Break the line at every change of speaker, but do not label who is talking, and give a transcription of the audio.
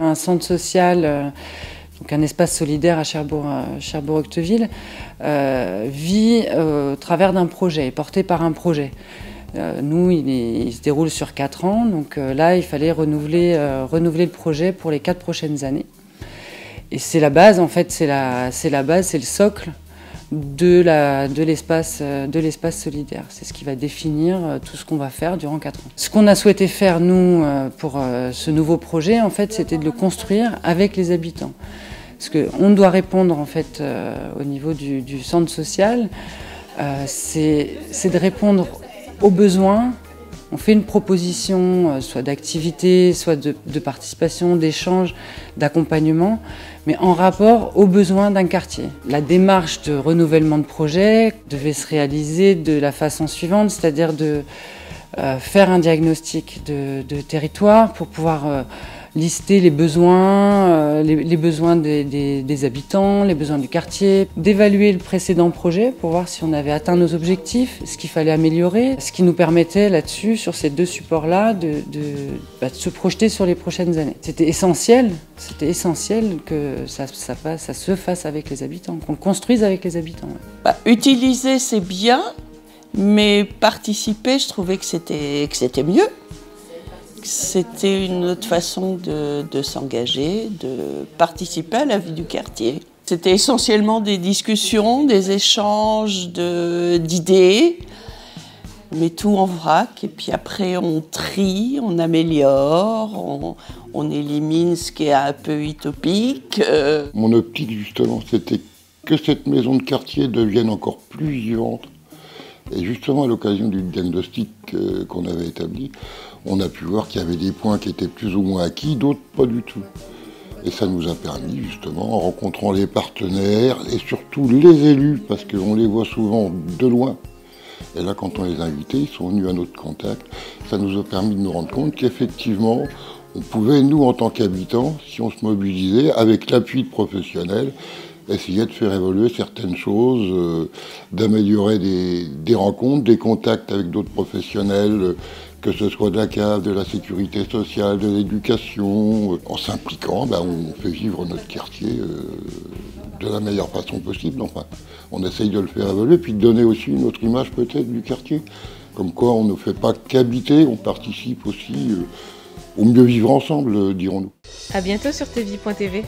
un centre social, donc un espace solidaire à Cherbourg-Octeville, vit au travers d'un projet, porté par un projet. Nous, il se déroule sur 4 ans, donc là, il fallait renouveler le projet pour les 4 prochaines années. Et c'est la base, en fait, c'est le socle de l'espace solidaire. C'est ce qui va définir tout ce qu'on va faire durant 4 ans. Ce qu'on a souhaité faire, nous, pour ce nouveau projet, en fait, c'était de le construire avec les habitants. Parce qu'on doit répondre, en fait, au niveau du centre social, c'est de répondre aux besoins. On fait une proposition, soit d'activité, soit de participation, d'échange, d'accompagnement, mais en rapport aux besoins d'un quartier. La démarche de renouvellement de projet devait se réaliser de la façon suivante, c'est-à-dire de faire un diagnostic de territoire pour pouvoir lister les besoins, les besoins des habitants, les besoins du quartier, d'évaluer le précédent projet pour voir si on avait atteint nos objectifs, ce qu'il fallait améliorer, ce qui nous permettait là-dessus, sur ces 2 supports-là, de se projeter sur les prochaines années. C'était essentiel que ça se fasse avec les habitants, qu'on le construise avec les habitants. Ouais.
Utiliser, c'est bien, mais participer, je trouvais que c'était mieux. C'était une autre façon de s'engager, de participer à la vie du quartier. C'était essentiellement des discussions, des échanges d'idées, mais tout en vrac. Et puis après, on trie, on améliore, on élimine ce qui est un peu utopique.
Mon optique, justement, c'était que cette maison de quartier devienne encore plus vivante. Et justement, à l'occasion du diagnostic qu'on avait établi, on a pu voir qu'il y avait des points qui étaient plus ou moins acquis, d'autres pas du tout. Et ça nous a permis, justement, en rencontrant les partenaires et surtout les élus, parce qu'on les voit souvent de loin. Et là, quand on les a invités, ils sont venus à notre contact. Ça nous a permis de nous rendre compte qu'effectivement, on pouvait, nous, en tant qu'habitants, si on se mobilisait, avec l'appui de professionnels, essayer de faire évoluer certaines choses, d'améliorer des rencontres, des contacts avec d'autres professionnels, que ce soit de la CAF, de la sécurité sociale, de l'éducation. En s'impliquant, on fait vivre notre quartier de la meilleure façon possible. Enfin, on essaye de le faire évoluer, puis de donner aussi une autre image peut-être du quartier. Comme quoi on ne fait pas qu'habiter, on participe aussi au mieux vivre ensemble, dirons-nous.
À bientôt sur tvie.tv.